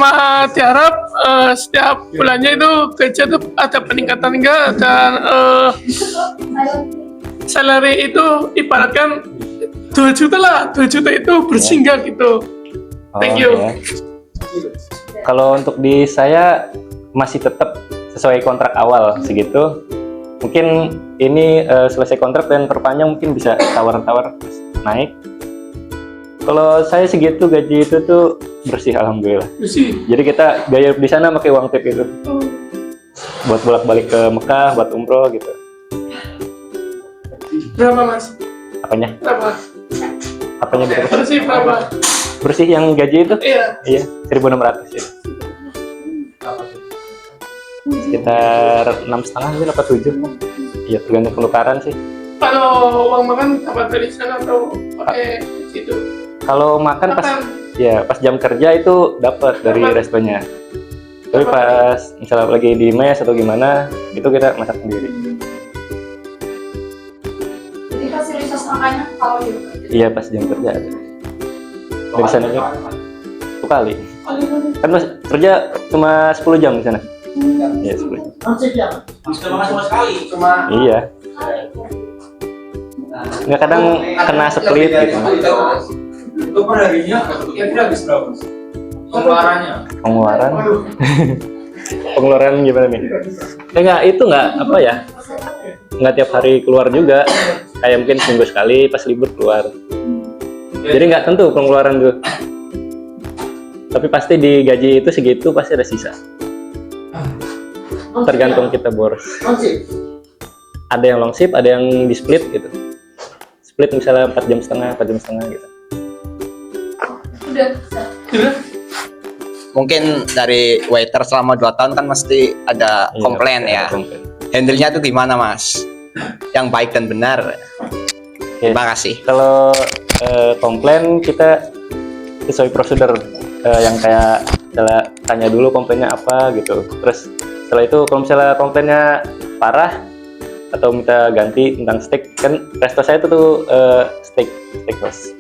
sama diharap setiap bulannya itu kerja tuh ada peningkatan enggak, dan salary itu ibaratkan 2 juta lah, 2 juta itu bersih enggak gitu. Thank you. Ya. Kalau untuk di saya masih tetap sesuai kontrak awal segitu. Mungkin ini selesai kontrak dan perpanjang mungkin bisa tawar-tawar naik. Kalau saya segitu gaji itu tuh bersih, alhamdulillah. Bersih. Jadi kita gaya di sana pakai uang tip itu. Buat bolak-balik ke Mekah, buat umroh gitu. Berapa mas? Apanya? Berapa? Apanya gitu? Bersih berapa? Bersih yang gaji itu? Iya. Iya, 1.600 ya. Sekitar 6,5 mungkin apa 7. Iya, tergantung penukaran sih. Kalau uang makan dapat dari sana atau pakai situ? Kalau makan pas ya pas jam kerja itu dapat dari restonya. Tapi pas misalnya lagi di mes atau gimana, itu kita masak sendiri. Jadi fasilitas makannya kalau di Iya, pas jam kerja ada. Dari sana juga 1 kali. Kan mas kerja cuma 10 jam di sana. Iya, 10 jam. Iya. Nggak, kadang kena split gitu. Itu per harinya kira-kira habis berapa? Pengeluarannya? Pengeluaran. Pengeluaran gimana nih? Nggak apa ya? Nggak tiap hari keluar juga. Kayak mungkin seminggu sekali pas libur keluar. Jadi nggak tentu pengeluaran tuh. Tapi pasti di gaji itu segitu pasti ada sisa. Tergantung kita boros. Ada yang long shift, ada yang di split gitu. Split misalnya 4,5 jam, 4,5 jam gitu. Udah. Mungkin dari waiter selama 2 tahun kan mesti ada komplain ya. Handle-nya tuh gimana mas? Yang baik dan benar. Terima kasih. Kalau komplain kita sesuai prosedur yang kayak misalnya tanya dulu komplainnya apa gitu. Terus setelah itu kalau misalnya komplainnya parah atau minta ganti tentang steak, kan resto saya itu tuh steak bos.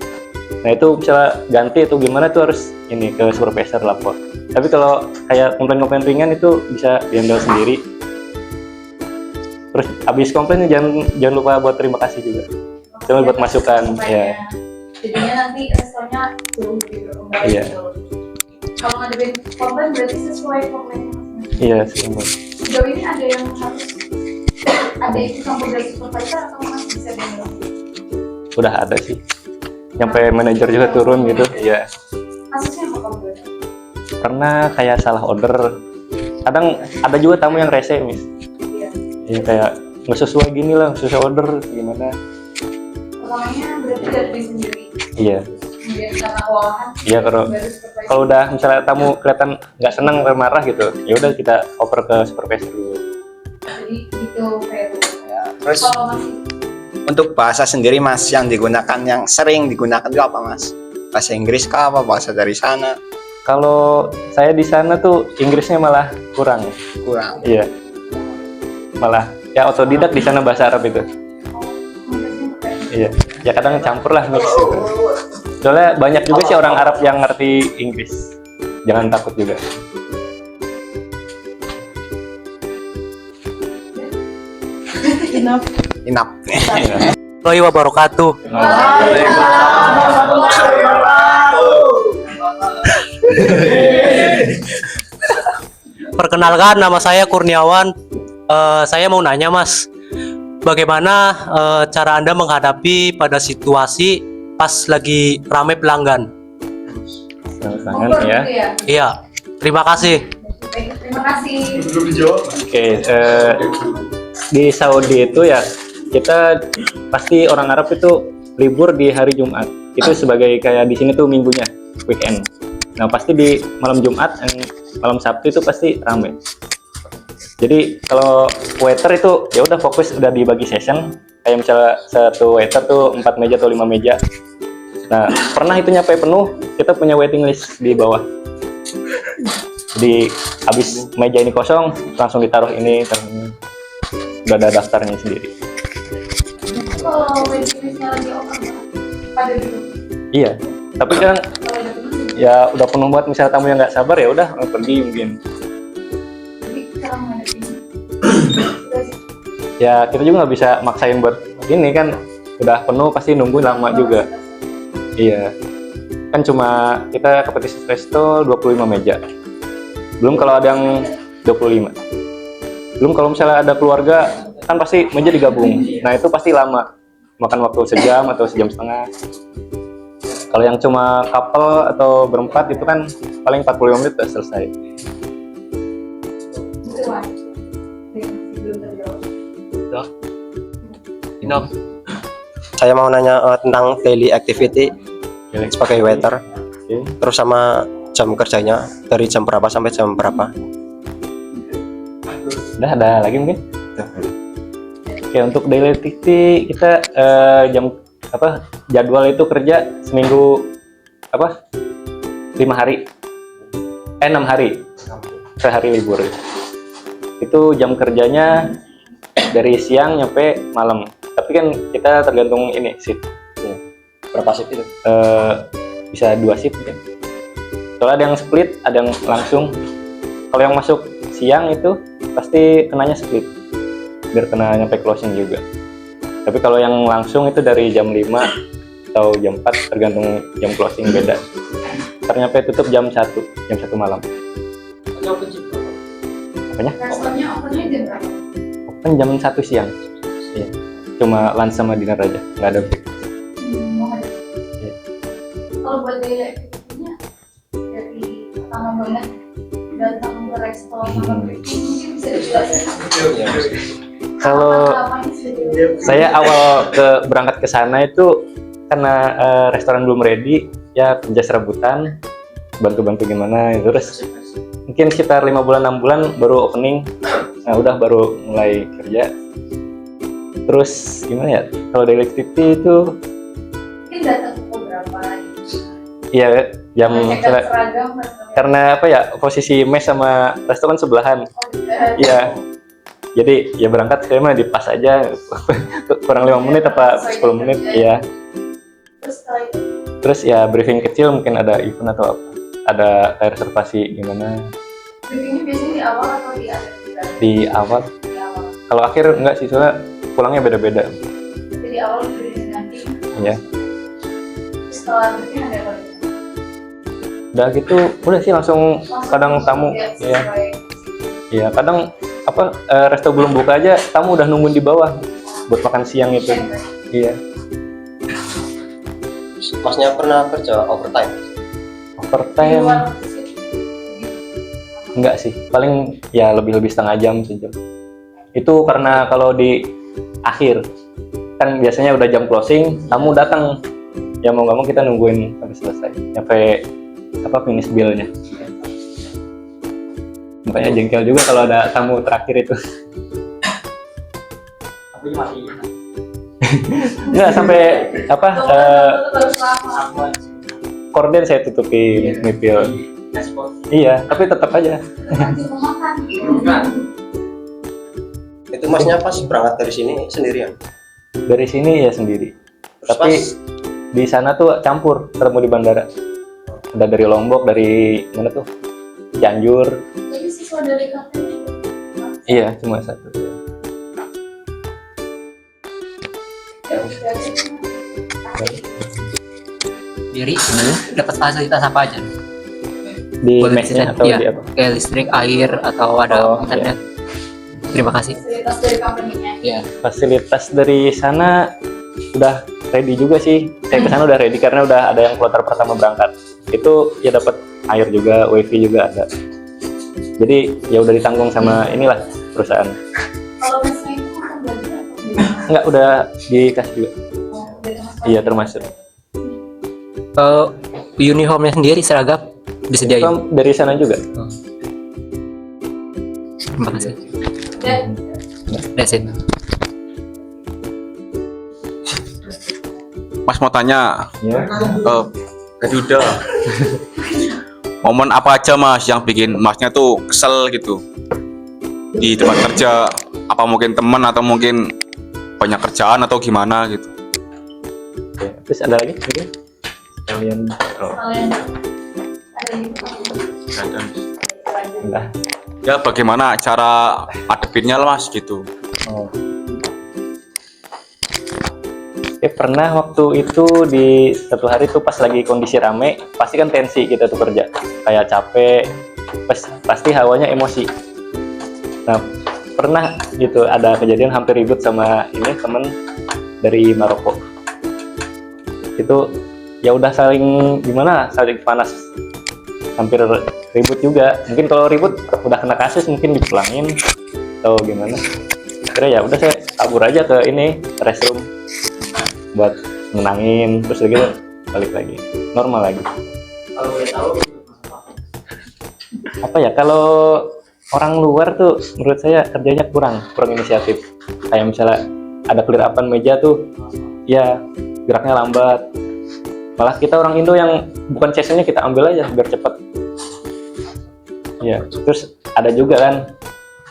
Nah itu misalnya ganti atau gimana tuh harus ini ke supervisor lapor. Tapi kalau kayak komplain-komplain ringan itu bisa dihandle sendiri. Terus habis komplain jangan lupa buat terima kasih juga. Cuma buat masukan ya. Jadinya nanti restonya jauh gitu. Iya. Kalau ngadepin komplain berarti sesuai komplainnya mas. Iya sih. Sejauh ini ada yang harus ada itu campur dari supervisor atau mas bisa bilang? Udah ada sih. Sampai manajer juga turun gitu. Iya. Kasusnya apa kamu? Pernah kayak salah order. Kadang ada juga tamu yang rese, mis. Iya. Iya kayak nggak sesuai gini lah, nggak sesuai order gimana? Pertamanya berarti dari diri sendiri. Iya. Kemudian karena kewalahan. Iya kalau udah misalnya tamu kelihatan nggak senang marah gitu, ya udah kita oper ke supervisor dulu. Jadi gitu kayak Ya, terus kalau masih untuk bahasa sendiri mas yang digunakan, yang sering digunakan itu apa mas? Bahasa Inggris kah apa bahasa dari sana? Kalau saya di sana tuh Inggrisnya malah kurang. Iya. Malah ya otodidak di sana bahasa Arab itu. Iya. Ya kadang campur lah mix gitu. Soalnya banyak juga sih orang Arab yang ngerti Inggris. Jangan takut juga. enough. Warahmatullahi wabarakatuh. Perkenalkan, nama saya Kurniawan. Saya mau nanya mas, bagaimana cara Anda menghadapi pada situasi pas lagi ramai pelanggan? Sangat ya. Iya, terima kasih. Baik, terima kasih. Oke, di Saudi itu ya kita pasti orang Arab itu libur di hari Jumat. Itu sebagai kayak di sini tuh minggunya, weekend. Nah pasti di malam Jumat dan malam Sabtu itu pasti ramai. Jadi kalau waiter itu ya udah fokus udah dibagi session. Kayak misalnya satu waiter tuh 4 meja atau 5 meja. Nah pernah itu nyampe penuh, kita punya waiting list di bawah. Jadi habis meja ini kosong, langsung ditaruh ini. Udah ada daftarnya sendiri. Kalau waiting listnya lagi open pada dulu. Iya, tapi kan Kalau ada penuh ya udah penuh buat misalnya tamu yang nggak sabar ya udah pergi mungkin. Jadi cara menghadapinya. Ya kita juga nggak bisa maksain buat ini kan, udah penuh pasti nunggu lama juga. Iya, kan cuma kita ke Petis Resto 25 meja. Belum kalau ada yang 25. Belum kalau misalnya ada keluarga, kan pasti meja digabung. Nah itu pasti lama, makan waktu sejam atau sejam setengah. Kalau yang cuma couple atau berempat itu kan paling 45 menit udah selesai. Itu Wan. Belum terjawab. Inom. Saya mau nanya tentang daily activity sebagai waiter. Oke. Terus sama jam kerjanya dari jam berapa sampai jam berapa? Udah ada lagi mungkin? Oke, untuk daily activity kita jadwal itu kerja seminggu 5 hari 6 hari, sehari libur. Itu jam kerjanya dari siang nyampe malam, tapi kan kita tergantung ini shift. Berapa shift itu? Bisa 2 shift mungkin. Soalnya ada yang split, ada yang langsung. Kalau yang masuk siang itu pasti kenanya split biar kena nyampe closing juga. Tapi kalau yang langsung itu dari jam 5 atau jam 4 tergantung jam closing beda. Ntar nyampe tutup jam 1 malam. Apanya? Restorannya opennya jam berapa? Open jam 1 siang. Iya. Cuma lunch sama dinner aja, nggak ada break. Mau ada. Iya. Kalau buat daily activity-nya dari pertama banget datang ke restoran sama breaking mungkin bisa dijelasin. Kalau saya awal berangkat ke sana itu karena restoran belum ready, ya kerja serabutan, bantu-bantu gimana, terus mungkin sekitar 5 bulan 6 bulan baru opening. Nah udah baru mulai kerja. Terus gimana ya, kalau daily activity itu Mungkin datang ke beberapa iya jam ngecek seragam karena posisi mes sama restoran sebelahan. Iya. Jadi ya berangkat saya mah di pas aja kurang 5 menit apa 10 menit ya. Terus setelah itu Terus ya briefing kecil mungkin ada event atau apa. Ada reservasi gimana briefingnya biasanya di awal atau di akhir? di awal. Di awal. Kalau akhir enggak sih, soalnya pulangnya beda-beda. Jadi di awal briefing nanti. Iya. Terus setelah briefing ada apa lagi? Udah gitu udah sih langsung kadang tamu ya, ya. sesuai. Iya, kadang resto belum buka aja tamu udah nungguin di bawah buat makan siang itu. Iya. Masnya pernah kerja overtime? Di Overtime luar enggak sih, paling ya lebih setengah jam sejam. Itu karena kalau di akhir kan biasanya udah jam closing, tamu datang. Ya mau nggak mau kita nungguin sampai selesai, sampai finish bill-nya. Makanya jengkel juga kalau ada tamu terakhir itu. Aku masih Nggak sampai baru selama. korden saya tutupin mipil. ekspor. Iya, tapi tetap aja. Lanjut memakan. Bukan. Itu masnya pas berangkat dari sini sendirian? Dari sini ya sendiri. Terus Tapi di sana tuh campur ketemu di bandara. Ada dari Lombok, dari mana tuh? Cianjur. Jadi siswa dari kafe itu. Iya, cuma satu. Diri dapat fasilitas apa aja? Di Boleh mesnya ceritain? atau Iya. di apa? Kayak listrik, air, atau ada Oh, internet. Terima kasih. Fasilitas dari company-nya. Ya. Fasilitas dari sana udah ready juga sih. Saya ke sana udah ready karena udah ada yang kloter pertama berangkat. Itu ya dapat air juga, wifi juga ada. Jadi ya udah ditanggung sama inilah perusahaan. Kalau mesnya itu makan belajar atau bagaimana? Enggak, udah dikasih juga. Oh, udah termasuk. Iya termasuk. Uniformnya sendiri seragam disediain. Itu dari sana juga. Terima kasih. Dan That's it. Mas mau tanya, Ya. Yuda, momen apa aja mas yang bikin masnya tuh kesel gitu di tempat kerja? Apa mungkin teman atau mungkin banyak kerjaan atau gimana gitu? Oke. Terus ada lagi mungkin? Kalian kalian Kadang. Udah. Ya bagaimana cara adepinnya lah mas gitu. Oh. Pernah waktu itu di satu hari tuh pas lagi kondisi rame, pasti kan tensi kita tuh kerja, kayak capek, pasti hawanya emosi. Nah, pernah gitu ada kejadian hampir ribut sama ini temen dari Maroko. Itu ya udah saling gimana, saling panas, hampir ribut juga. Mungkin kalau ribut udah kena kasus mungkin dipulangin atau gimana. Akhirnya ya udah saya kabur aja ke ini restroom buat menangin, terus gitu balik lagi normal lagi. Apa ya, kalau orang luar tuh menurut saya kerjanya kurang inisiatif. Kayak misalnya ada clear-upan meja tuh ya geraknya lambat, malah kita orang Indo yang bukan sessionnya kita ambil aja biar cepet ya. Terus ada juga kan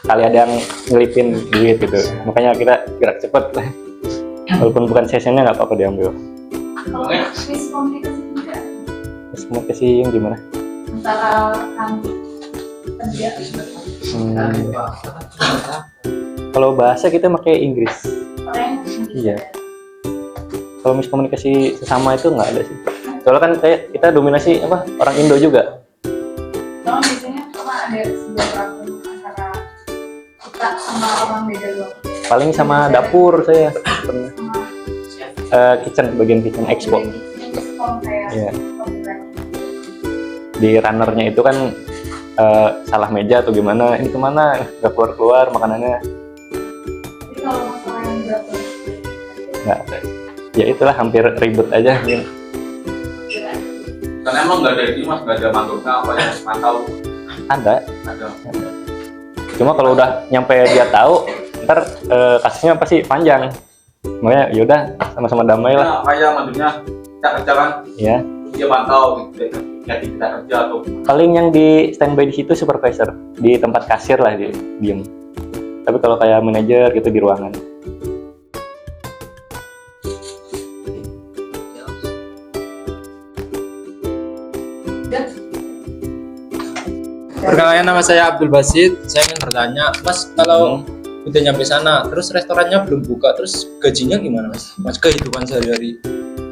kali ada yang ngelipin duit gitu, makanya kita gerak cepet walaupun bukan sessionnya nggak apa-apa diambil. Kalau miskomunikasi juga Miskomunikasi yang gimana? antara kami kerja. Kalau bahasa kita pakai Inggris. Orang Iya. Kalau miskomunikasi sesama itu nggak ada sih. Soalnya kan kayak kita dominasi apa orang Indo juga. Kalau biasanya ada sebuah problem antara kita sama orang beda luar. Paling sama dapur saya pernah. Kitchen, bagian kitchen expo. Iya. Di runnernya itu kan salah meja atau gimana, ini kemana, nggak keluar makanannya. Jadi kalau masalah yang berat Nggak, ya itulah hampir ribut aja. Kan emang nggak ada ini mas, nggak ada mantuknya apa ya, mantau Ada. ada. Cuma kalau udah nyampe dia tahu, ntar kasusnya pasti panjang. Makanya yaudah sama-sama damai lah. Nah, kayak maksudnya kita kerja kan, Ya. dia mantau gitu, jadi kita kerja atau Paling yang di standby di situ supervisor, di tempat kasir lah dia diem. Tapi kalau kayak manajer gitu di ruangan. Perkenalkan, nama saya Abdul Basit. Saya ingin bertanya, Mas, kalau udah nyampe sana, terus restorannya belum buka, terus gajinya gimana, Mas? Mas, kehidupan sehari-hari.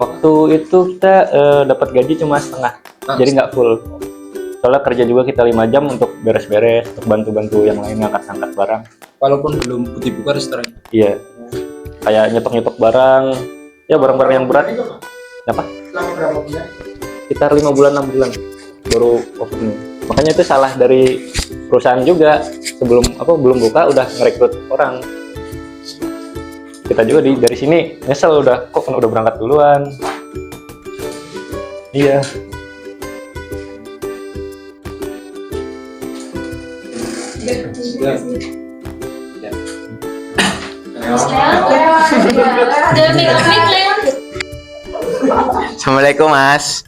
Waktu itu kita dapat gaji cuma setengah, jadi nggak full. Soalnya kerja juga kita 5 jam untuk beres-beres, untuk bantu-bantu yang lain ngangkat-ngangkat barang. Walaupun belum dibuka restoran. Iya, kayak nyetok-nyetok barang, ya barang-barang yang berat. Apa? Selama berapa bulan? Sekitar 5 bulan 6 bulan baru opening. Makanya itu salah dari perusahaan juga, belum buka udah ngerekrut orang. Kita juga dari sini nyesel udah berangkat duluan. Iya. Assalamualaikum Mas.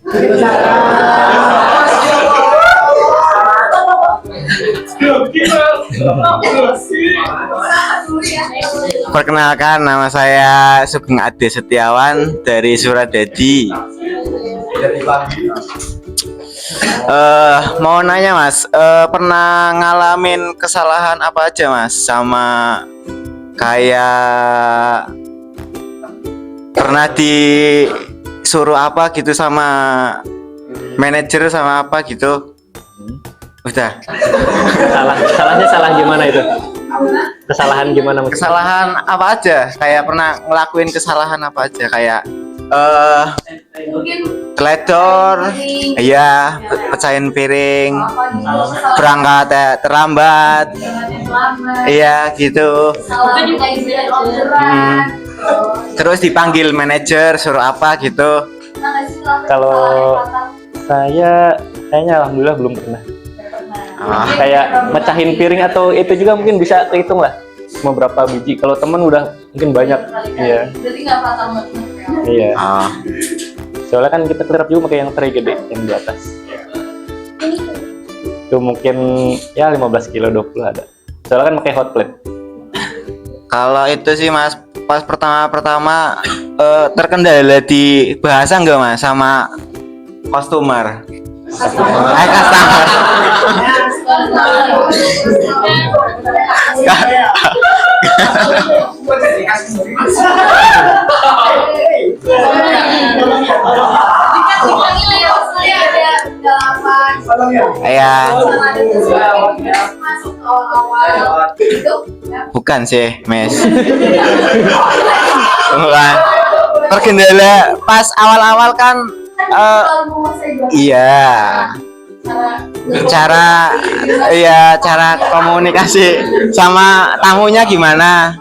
Perkenalkan, nama saya Sugeng Ade Setiawan dari Suradadi. Mau nanya Mas, pernah ngalamin kesalahan apa aja Mas? Sama kayak pernah disuruh apa gitu sama manajer sama apa gitu? Udah. Salahnya salah gimana itu? Kesalahan gimana? Kesalahan apa aja? Kayak pernah ngelakuin kesalahan apa aja? Kayak teledor, iya, pecahin piring, berangkat terlambat, iya gitu. Terus dipanggil manajer suruh apa gitu? Kalau saya kayaknya alhamdulillah belum pernah. Kayak mecahin piring atau itu juga mungkin bisa kehitung lah cuma berapa biji. Kalau temen udah mungkin banyak. Iya. Jadi nggak fatal banget. Iya. Soalnya kan kita clear up juga pakai yang tray gede yang di atas. Itu mungkin ya 15 kilo 20 ada. Soalnya kan pakai hot plate. Kalau itu sih Mas, pas terkendala di bahasa enggak Mas sama customer? Customer. Iya. Masuk awal-awal itu Bukan sih, Mes. Bukan. Terkendala pas awal-awal kan iya. Cara cara komunikasi sama tamunya gimana?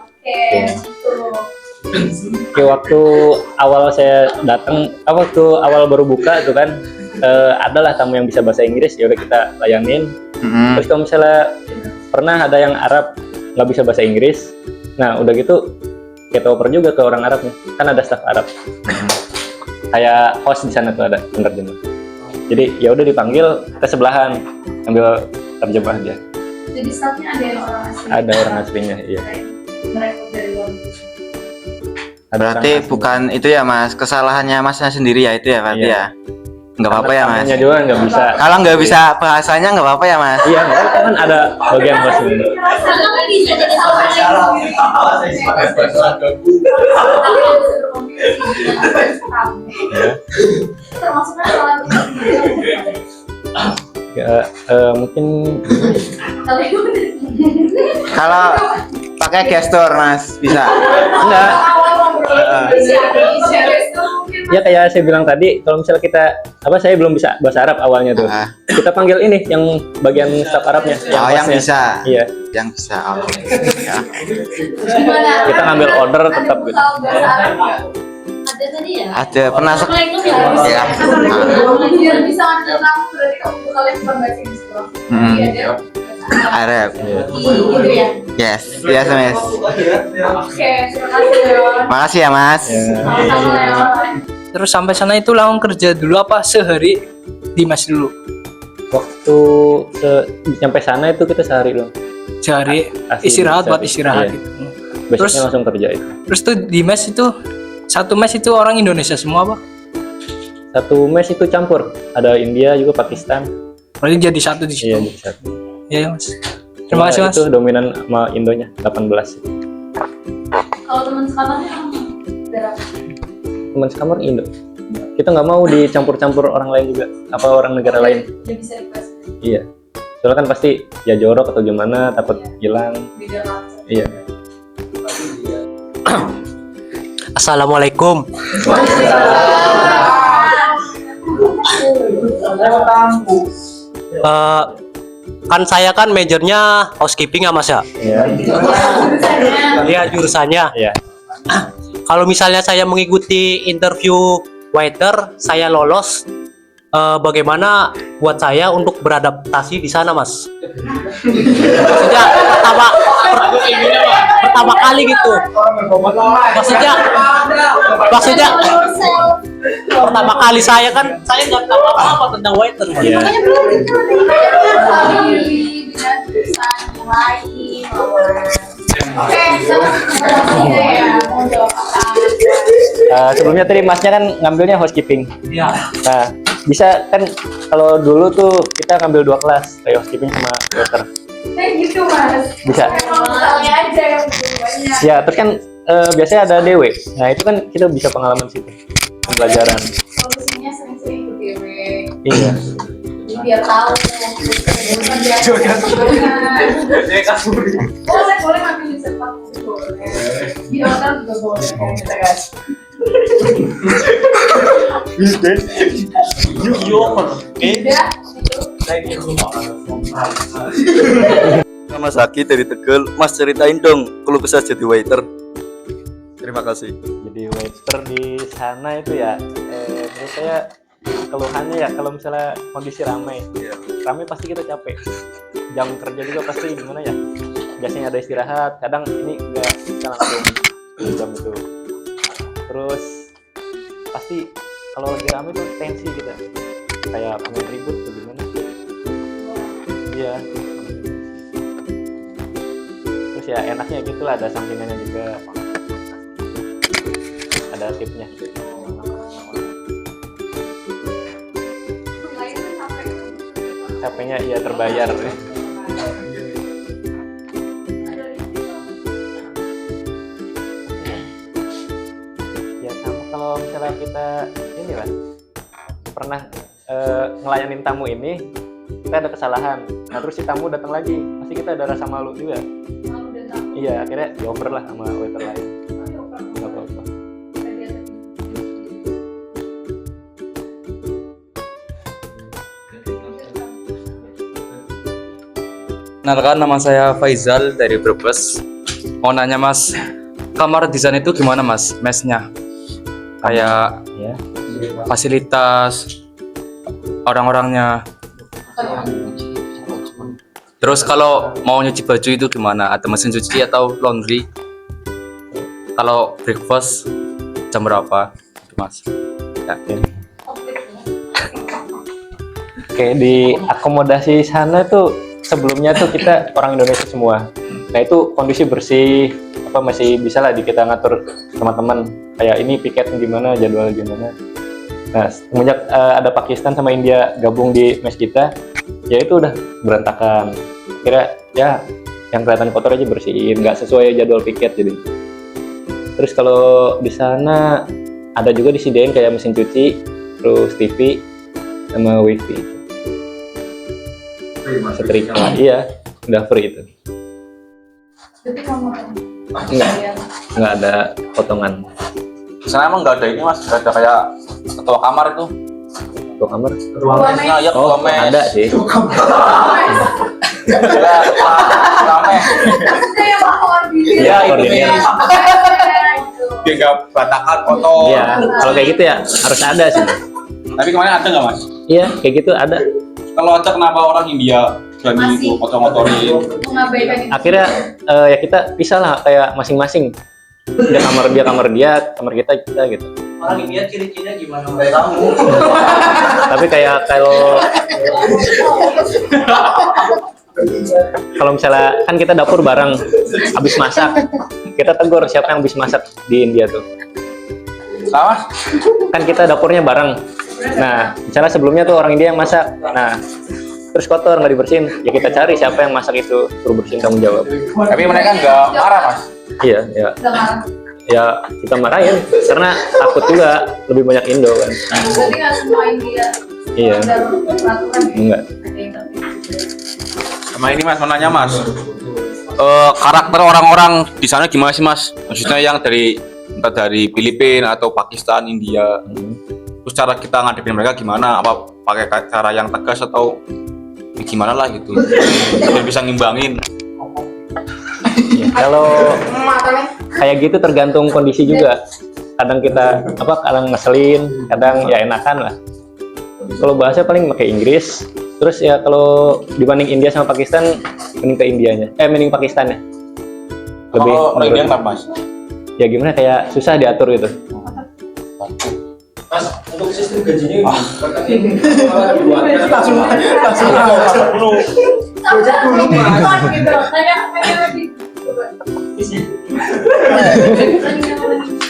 Oke, waktu awal saya datang, waktu awal baru buka itu kan adalah tamu yang bisa bahasa Inggris, ya udah kita layanin. Terus kalau misalnya pernah ada yang Arab nggak bisa bahasa Inggris, nah udah gitu kita oper juga ke orang Arabnya, kan ada staf Arab. Kayak host di sana tuh ada penerjemah. Jadi ya udah dipanggil ke sebelahan, ambil terjemah dia. jadi staffnya ada yang orang asing. Ada orang aslinya, iya. Mereka dari luar. Ada Berarti orang asli. bukan itu ya, Mas, kesalahannya Masnya sendiri ya itu ya, berarti Iya. ya. Nggak apa-apa ya, Mas. Tamunya juga nggak bisa. Kalau nggak bisa bahasanya nggak apa-apa ya, Mas. Iya, nggak apa-apa, kan ada bagian host ini. Kalau bisa jadi termasuknya salah Ya, mungkin Kalau pakai gestur, Mas, bisa. enggak. Ya kayak saya bilang tadi, kalau misalnya kita saya belum bisa bahasa Arab awalnya tuh. Ah. Kita panggil ini yang bagian staf Arabnya, yang hostnya. bisa. Iya. Yang bisa. Oke. Ya. Kita ngambil order tetap gitu. ada tadi ya? Ada pernah Assalamualaikum Ya. Biar bisa ngambil kamu berarti kamu bukan lagi bahasa Inggris doang. Iya, dia. Arab. Gitu ya. Yes, yes, Mas. Oke, terima kasih Leon. Makasih ya, Mas. Sama-sama Leon. Terus sampai sana itu langsung kerja dulu apa sehari Dimas dulu? Waktu sampai sana itu kita sehari loh. Sehari Asli istirahat buat sehari. istirahat Iya. gitu. Besoknya Terus- langsung kerja itu. Terus tuh di mes itu satu mes itu orang Indonesia semua apa? Satu mes itu campur, ada India juga Pakistan. Berarti jadi satu di situ. Iya, jadi satu. Iya, Mas. Terima kasih, Mas. Itu dominan sama Indonya 18. Kalau teman sekamarnya berapa? Teman sekamar Indo. Kita nggak mau dicampur-campur orang lain juga, apa orang negara lain. Dia bisa request Iya. Soalnya kan pasti ya jorok atau gimana, takut hilang. beda culture. Iya. Assalamualaikum. Eh, kan saya kan majornya housekeeping ya Mas ya. Iya. Iya jurusannya. Iya. Kalau misalnya saya mengikuti interview waiter, saya lolos. Bagaimana buat saya untuk beradaptasi di sana, Mas? Maksudnya pertama kali gitu. Maksudnya pertama kali saya nggak tahu apa tentang waiter. Mas. Iya. Sebelumnya tadi Masnya kan ngambilnya housekeeping. Iya. Nah, bisa kan kalau dulu tuh kita ngambil 2 kelas, kayak housekeeping sama waiter. Kayak gitu Mas. Bisa. Emang misalnya aja yang banyak. Ya, terus kan biasanya ada DW. Nah, itu kan kita bisa pengalaman situ. Pembelajaran. Solusinya sering-sering ikut DW. Iya. Jadi biar tahu. Boleh ngambil di sepak boleh. Di hotel juga boleh. Kita guys. Nama Zaki dari Tegal. Mas ceritain dong kalau bisa jadi waiter. Terima kasih. Jadi waiter di sana itu ya, menurut saya keluhannya ya kalau misalnya kondisi ramai, ramai pasti kita capek. Jam kerja juga pasti gimana ya? Biasanya ada istirahat, kadang ini nggak bisa langsung di jam itu. Terus pasti kalau lagi ramai tuh tensi kita, kayak pengen ribut tuh gimana? Iya. Terus ya enaknya gitulah, ada sampingannya juga. Ada tipnya. Lain kan sampai capeknya ya terbayar. Ya sama kalau misalnya kita ini lah pernah ngelayanin tamu ini, kita ada kesalahan, nah terus si tamu datang lagi, pasti kita ada rasa malu juga. Malu dan takut. Iya, akhirnya dioper lah sama waiter lain. Nggak apa-apa. Kenalkan, nama saya Faizal dari Brebes. Mau nanya Mas, kamar di sana itu gimana Mas? Mesnya? Kayak Ya. fasilitas, orang-orangnya. Terus kalau mau nyuci baju itu gimana? Ada mesin cuci atau laundry? Kalau breakfast jam berapa, Mas? Ya. Kayak di akomodasi sana tuh sebelumnya tuh kita orang Indonesia semua. Nah itu kondisi bersih, apa masih bisa lah kita ngatur teman-teman. Kayak ini piket gimana, jadwal gimana. Nah semenjak ada Pakistan sama India gabung di mes kita, ya itu udah berantakan. Kira ya yang kelihatan kotor aja bersihin, nggak sesuai jadwal piket jadi. Terus kalau di sana ada juga disediain kayak mesin cuci, terus TV sama wifi. Setrika, iya, udah free itu. Jadi kamu Nggak ada potongan. Di sana emang nggak ada ini mas, nggak ada kayak ketua kamar itu. Ketua kamar? Mesnya ya ketua mes. Ada sih. Ada ketua mes. kayak bakal Iya, koordinir. Dia nggak berantakan kotor. Iya, kalau kayak gitu ya harus ada sih. Tapi kemarin ada nggak mas? Iya, kayak gitu ada. Kalau ada kenapa orang India berani itu kotor-kotorin? mengabaikan itu. Akhirnya ya kita pisah lah kayak masing-masing. Dia kamar dia, kamar kita gitu. Orang India ciri-cirinya gimana? Nggak tahu. Tapi kayak kalau misalnya kan kita dapur bareng, habis masak, kita tegur siapa yang habis masak di India tuh. Sama? Kan kita dapurnya bareng. Nah, misalnya sebelumnya tuh orang India yang masak. Nah, terus kotor nggak dibersihin, ya kita cari siapa yang masak itu, suruh bersihin, tanggung jawab. Tapi mereka nggak marah mas? Iya, ya. Nggak marah. Ya kita marahin karena takut juga lebih banyak Indo kan. Jadi nggak semua India. Iya. Ada peraturan ya? Enggak. Ada yang tapi. Sama ini mas, mau nanya mas. Karakter orang-orang di sana gimana sih mas? Maksudnya yang dari entah dari Filipina atau Pakistan, India. Terus cara kita ngadepin mereka gimana? Apa pakai cara yang tegas atau gimana lah gitu? Biar bisa ngimbangin. Ya, kalau kayak gitu tergantung kondisi juga. Kadang kita kadang ngeselin, kadang ya enakan lah. Kalau bahasa paling pakai Inggris. Terus ya kalau dibanding India sama Pakistan, mending ke Indianya. Mending Pakistan ya. Lebih Kalau orang India menurut- kenapa mas? Ya gimana kayak susah diatur gitu. Mas, untuk sistem gajinya Sama gitu. Kayak lagi.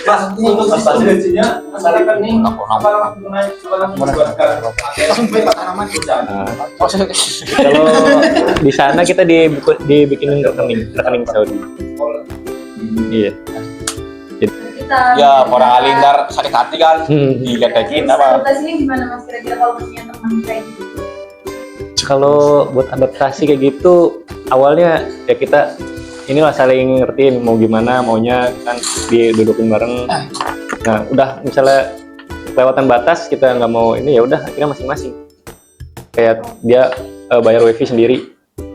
Mas, untuk sistem gajinya masyarakat nih apa langsung Kalau di sana kita dibikinin rekening Saudi. Iya. Kita. Ya orang alintar sakit hati kan, diledekin apa? Adaptasi ini gimana mas kira-kira kalau punya teman kayak gitu? Kalau buat adaptasi kayak gitu, awalnya ya kita inilah saling ngertiin mau gimana maunya kan, didudukin bareng. Nah udah misalnya kelewatan batas kita nggak mau ini, ya udah akhirnya masing-masing. Kayak dia bayar wifi sendiri,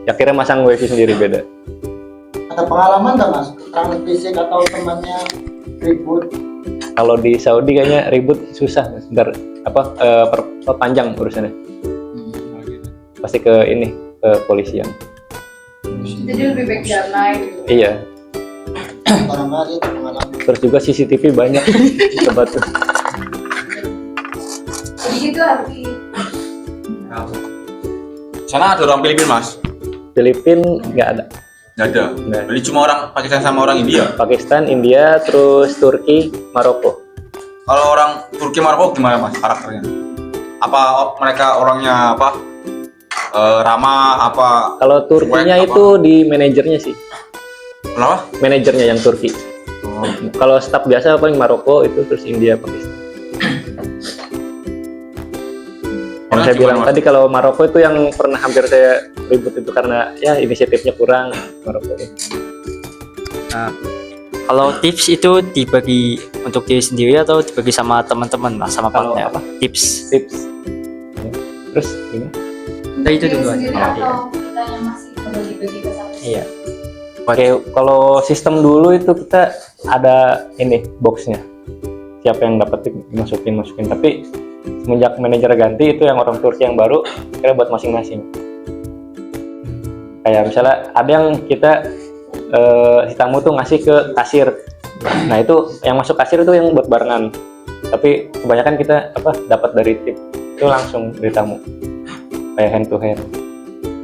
ya akhirnya masang wifi sendiri beda. Ada pengalaman nggak mas? Transit fisik atau temannya ribut? Kalau di Saudi kayaknya ribut susah, Mas. Ntar panjang urusannya. Pasti ke polisian. Jadi lebih baik damai gitu. Iya. Barangkali itu pengalaman. Terus juga CCTV banyak. Coba tuh. Jadi gitu arti. Sana ada orang Filipina mas? Filipin nggak ada. Nggak ada. Nggak. Jadi cuma orang Pakistan sama orang India. Pakistan, India, terus Turki, Maroko. Kalau orang Turki Maroko gimana mas karakternya? Apa mereka orangnya ramah apa? Kalau Turkinya cuek, itu di manajernya sih. Kenapa? Manajernya yang Turki. Kalau staf biasa paling Maroko itu, terus India, Pakistan. Yang saya bilang tadi kalau Maroko itu yang pernah hampir saya ribut itu karena ya inisiatifnya kurang Maroko. Nah, kalau tips itu dibagi untuk diri sendiri atau dibagi sama teman-teman lah, sama Kalau partner? apa? Tips. Terus gimana? Nah, itu dulu. Sendiri Oh, iya. atau kita yang masih bagi-bagi ke satu. Iya. Oke, kalau sistem dulu itu kita ada ini boxnya. Siapa yang dapat masukin. Tapi semenjak manajer ganti itu yang orang Turki yang baru kira buat masing-masing. Kayak misalnya ada yang kita si tamu tuh ngasih ke kasir. Nah itu yang masuk kasir itu yang buat barengan. Tapi kebanyakan kita dapat dari tip itu langsung dari tamu. Kayak hand to hand.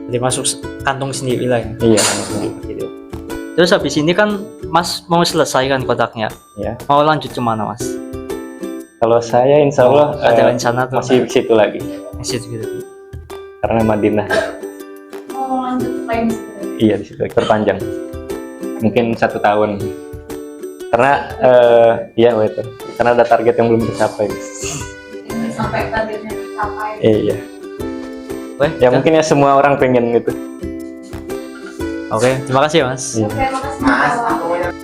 Jadi masuk kantong sendiri lah ya. Iya. Gitu. Terus habis ini kan Mas mau selesaikan kotaknya. Ya. Mau lanjut kemana Mas? Kalau saya insya Allah ada rencana tuh? masih di situ lagi. Masih gitu. Karena Madinah. Mau lanjut lain sebenarnya. Iya di situ terpanjang. Mungkin 1 tahun. Karena iya waiter. Karena ada target yang belum tercapai. Ini sampai targetnya tercapai. Iya. Weh, Ya mungkin ya semua orang pengen gitu. Oke, terima kasih Mas. Iya. Oke, makasih Mas.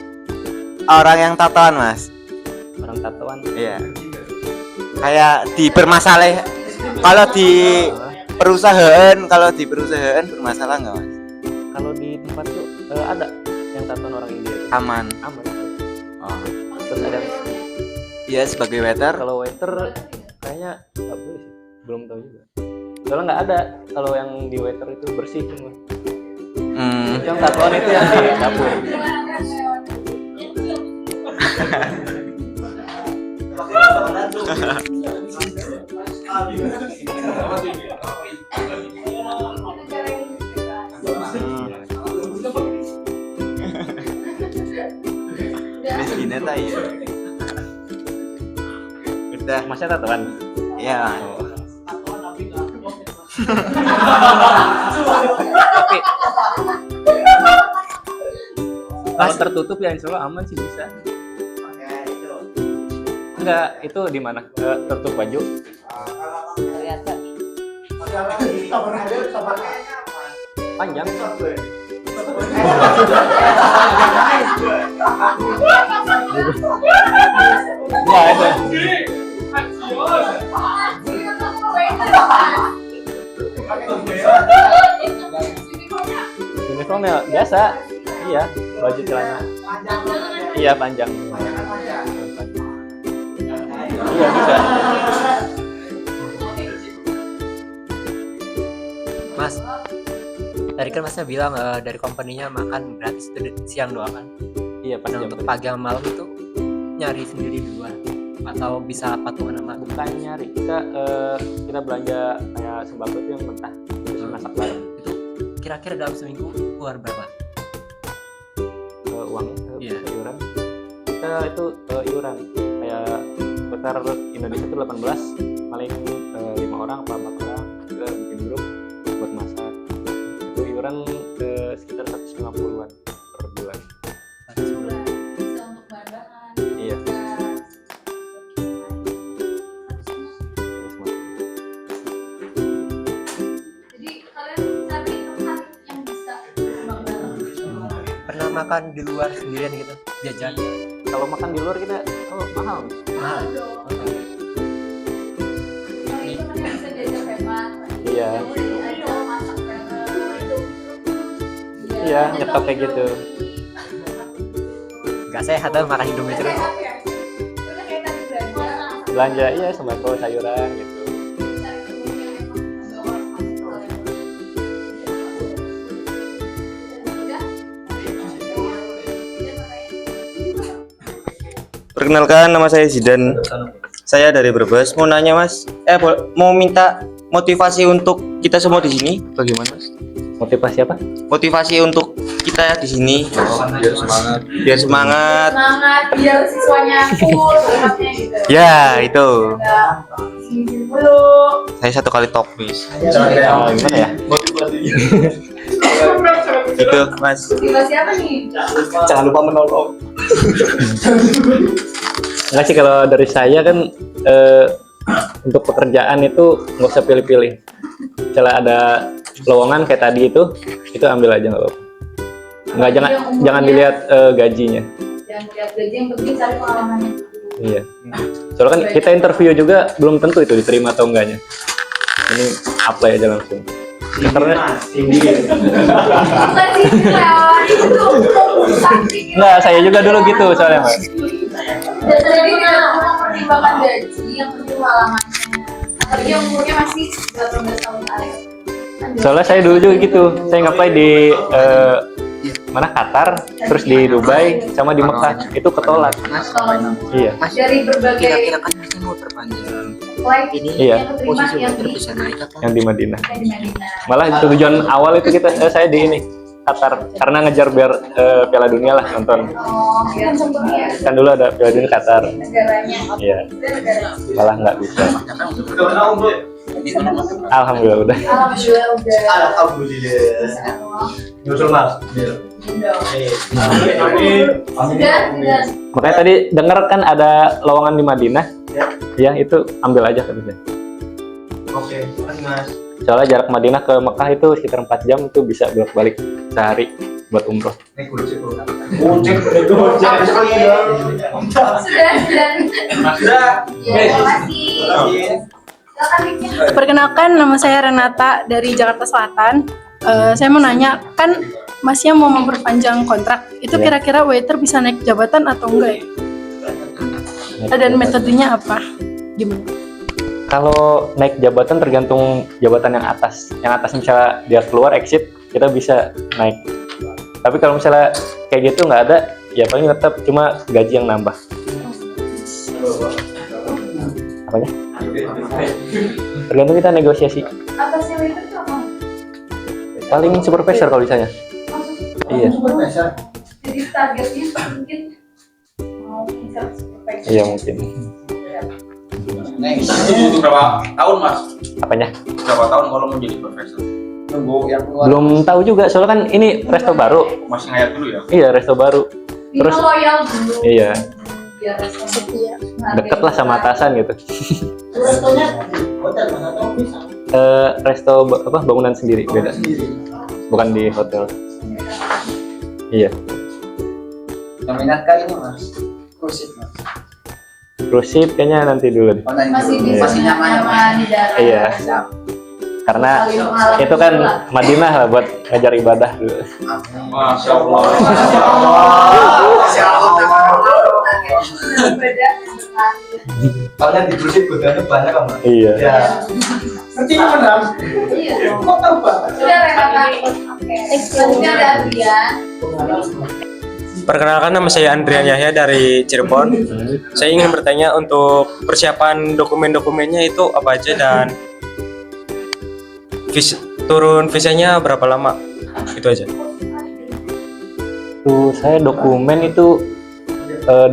Orang yang tatoan mas. Orang tatoan. Iya. Kayak di bermasalah. Kalau di perusahaan bermasalah nggak mas? Kalau di tempat tuh ada yang tatoan orang India. Aman. Aman. Oh. Terus ada Iya sebagai waiter. kalau waiter kayaknya nggak boleh sih. Belum tahu juga. Soalnya nggak ada kalau yang di waiter itu bersih semua. Yang tatoan itu yang di dapur. Miskinnya tak ya. Udah. Masnya tatoan? Iya. Tapi kalau tertutup ya insya Allah aman sih bisa. Enggak, itu di mana? Tertutup baju. Panjang. Ya itu. Uniformnya biasa. Iya, baju celana. Iya panjang. Iya bisa. Mas, tadi kan Masnya bilang dari company-nya makan gratis itu siang doang kan? Iya, pas Nah, jam untuk kerja. pagi sama malam itu nyari sendiri di luar atau bisa patungan sama Bukan nyari, kita belanja kayak sembako itu yang mentah, terus masak bareng. itu kira-kira dalam seminggu keluar berapa? Uangnya, Iya. iuran. Kita itu iuran kayak sekitar Indonesia itu 18, paling 5 orang apa 4 orang kita bikin grup buat masak. Itu iuran sekitar 150-an per bulan. Bisa untuk bahan-bahan. Iya. Jadi kalian cari tempat yang bisa terbang bareng. Pernah makan di luar sendirian gitu, jajan? Kalau makan di luar kita mahal. Mahal. Yang itu kan bisa diajak hemat. Iya. Ayo masak bareng. Iya, nyetop kayak gitu. Gak sehat tuh makan Indomie terus. Itu kan kayak tadi belanja. Belanja iya sembako sayuran gitu. Cari temen yang emang membawa masker. Udah? Perkenalkan, nama saya Zidan. Saya dari Brebes. Mau nanya Mas, mau minta motivasi untuk kita semua di sini. Bagaimana Mas? Motivasi apa? Motivasi untuk kita di sini. Biar semangat. Biar semangat. Semangat biar siswanya full semangatnya gitu. Ya, itu. Udah. ngisi dulu. Saya 1 kali talk bis. Gimana ya? Itu Mas. Motivasi apa nih? Jangan lupa menolong. Enggak sih, kalau dari saya kan untuk pekerjaan itu nggak usah pilih-pilih. Misalnya ada lowongan kayak tadi itu ambil aja nggak apa-apa. Nggak, jangan dilihat gajinya. Jangan lihat gaji, yang penting cari pengalamannya. Iya. Soalnya kan kita interview juga belum tentu itu diterima atau enggaknya. Ini apply aja langsung. Karena Bukan sih, Leon. Itu enggak, saya juga dulu gitu soalnya, Mas. jadi kita mempertimbangkan gaji, yang penting pengalamannya. Apalagi yang umurnya masih 18 tahun aja. Soalnya saya dulu juga gitu. Saya ngapain di mana, Qatar, terus di Dubai sama di Mekah, itu ketolak. Iya. Dari berbagai kan kita mau perpanjang flight Iya. yang keterima yang di bisa naik apa? Yang di Madinah. di Madinah. Malah tujuan awal itu saya di ini Qatar, karena ngejar biar Piala Dunia lah nonton. Oh, biar sempurna Kan dulu ada Piala Dunia Qatar. negaranya. Iya. Negara. Malah nggak bisa. Alhamdulillah udah. Alhamdulillah udah. Alhamdulillah. Nyusul Mas. Sudah. Makanya tadi dengar kan ada lowongan di Madinah. Ya itu ambil aja katanya. Oke, Mas. Soalnya jarak Madinah ke Mekah itu sekitar 4 jam, itu bisa bolak-balik sehari buat umroh. Sudah. Ya, terima kasih. Silakan Miknya. Perkenalkan, nama saya Renata dari Jakarta Selatan. Saya mau nanya, kan Masnya mau memperpanjang kontrak, itu Iya. kira-kira waiter bisa naik jabatan atau enggak ya? Dan metodenya apa? Gimana? Kalau naik jabatan tergantung jabatan yang atas. Yang atas misalnya dia keluar exit, kita bisa naik. Tapi kalau misalnya kayak gitu nggak ada, ya paling tetap cuma gaji yang nambah. Apanya? Tergantung kita negosiasi. Atasnya waiter itu apa? Paling supervisor kalau bisanya. Iya. Jadi targetnya mungkin mau bisa supervisor. Iya mungkin. Itu berapa tahun Mas? Apanya? Berapa tahun kalau mau jadi profesor? Nunggu yang keluar. Belum tahu juga, soalnya kan ini resto baru. Masih ngayat dulu ya? Iya, resto baru. Terus loyal dulu. Iya, Biar setia. deket lah sama atasan gitu. Restonya hotel Mas atau bisa? Resto bangunan sendiri, beda. Bukan di hotel. Iya. Nominat kali ini Mas. Kursit Mas. Cruise kayaknya nanti dulu deh. Masih bisa Masih nyaman. di darat. Iya. Karena itu kan Madinah lah buat ngajar ibadah dulu. Masya Allah. Kalian di kursit godanya banyak kan Mas? Iya. Ya. Ngerti kan Ram? Iya dong. Kok tahu banget? Sudah Renata. Oke. Selanjutnya ada Adrian. Perkenalkan, nama saya Andrian Yahya dari Cirebon. Saya ingin bertanya untuk persiapan dokumen-dokumennya itu apa aja dan turun visanya berapa lama? Itu aja. Tuh saya dokumen itu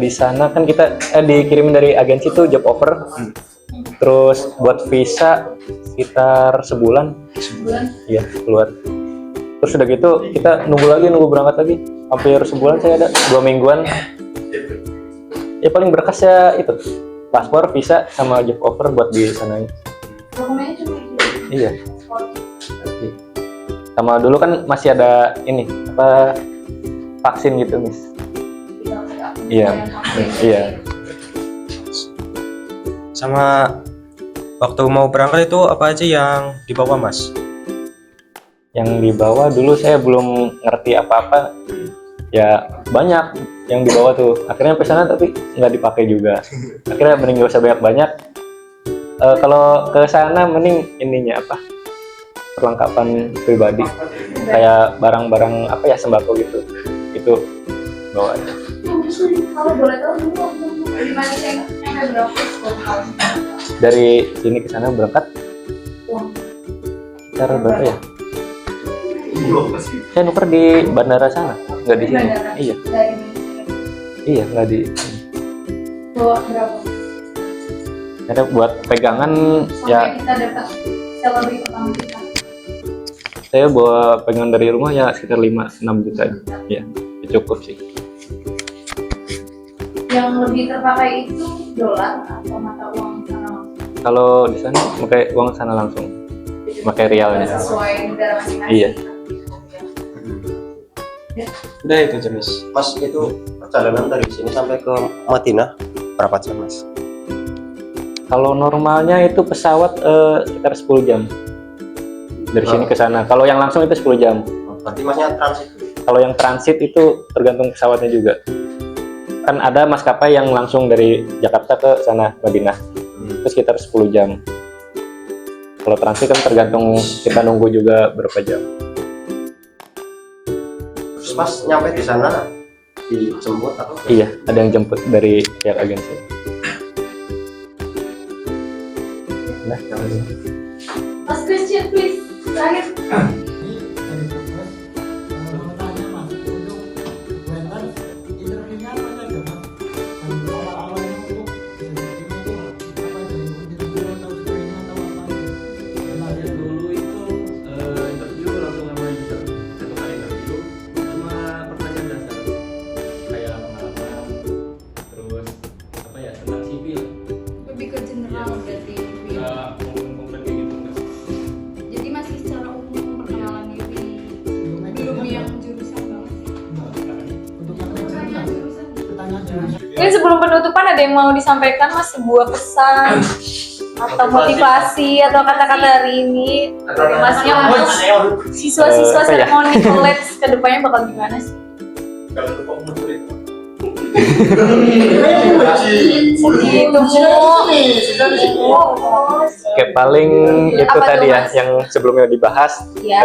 di sana kan kita dikirimin dari agensi tuh job offer. Terus buat visa sekitar sebulan. Iya, keluar. Terus udah gitu kita nunggu berangkat lagi. Hampir sebulan saya ada 2 mingguan. Ya paling berkas ya itu paspor, visa, sama job offer buat di sananya. Dokumennya cuma itu. Iya. Sama dulu kan masih ada ini apa vaksin gitu Miss. Iya. Iya. Sama waktu mau berangkat itu apa aja yang dibawa Mas? Yang dibawa dulu saya belum ngerti apa-apa. Ya banyak yang dibawa tuh. Akhirnya sampai sana tapi nggak dipakai juga. Akhirnya mending gak usah banyak-banyak. Kalau ke sana mending ininya apa? Perlengkapan pribadi. Kayak barang-barang apa ya, sembako gitu. Itu bawa aja. Kalau boleh tahu dulu di mana saya sampai berapa tahun? Dari sini ke sana berangkat sekitar berapa ya? Saya nuker di bandara sana, nggak di sini. Bandara? Iya. Dari Iya, nggak di. bawa berapa? Ada buat pegangan ya. Sampai kita dapat salary pertama kita. Saya bawa pegangan dari rumah ya sekitar 5-6 juta. Ya, cukup sih. Yang lebih terpakai itu dolar atau mata uang sana langsung? Kalau di sana pakai uang sana langsung, pakai rialnya. Sesuai negara masing-masing. Iya. Udah itu jenis. Mas, itu perjalanan dari sini sampai ke Madinah berapa jam, Mas? Kalau normalnya itu pesawat sekitar 10 jam dari sini ke sana. Kalau yang langsung itu 10 jam. Berarti Masnya transit? Kalau yang transit itu tergantung pesawatnya juga. Kan ada maskapai yang langsung dari Jakarta ke sana Madinah, itu sekitar 10 jam. Kalau transit kan tergantung kita nunggu juga berapa jam. Terus Mas nyampe di sana dijemput atau? Iya, ada yang jemput dari pihak agensi. Nah, Mas Christian, please. Terakhir. Lebih ke general berarti. Jadi masih secara umum perkenalan diri. Belum yang jurusan banget. Ini sebelum penutupan ada yang mau disampaikan Mas, sebuah pesan atau motivasi atau kata-kata hari ini dari Masnya untuk siswa-siswa seremoni college ke depannya bakal gimana sih? Oke, paling itu Apa tadi tuh, ya Mas? yang sebelumnya dibahas. Iya.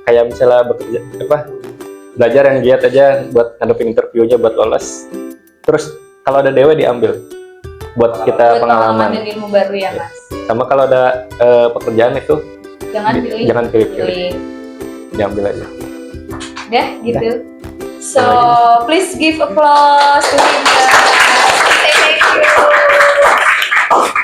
Kayak misalnya bekerja belajar yang giat aja buat ngadepin interviewnya buat lolos. Terus kalau ada dewa diambil buat kita Buat pengalaman. dan ilmu baru ya Mas. Sama kalau ada pekerjaan itu Jangan pilih. Diambil aja. Udah gitu. So please give applause to him. Say thank you.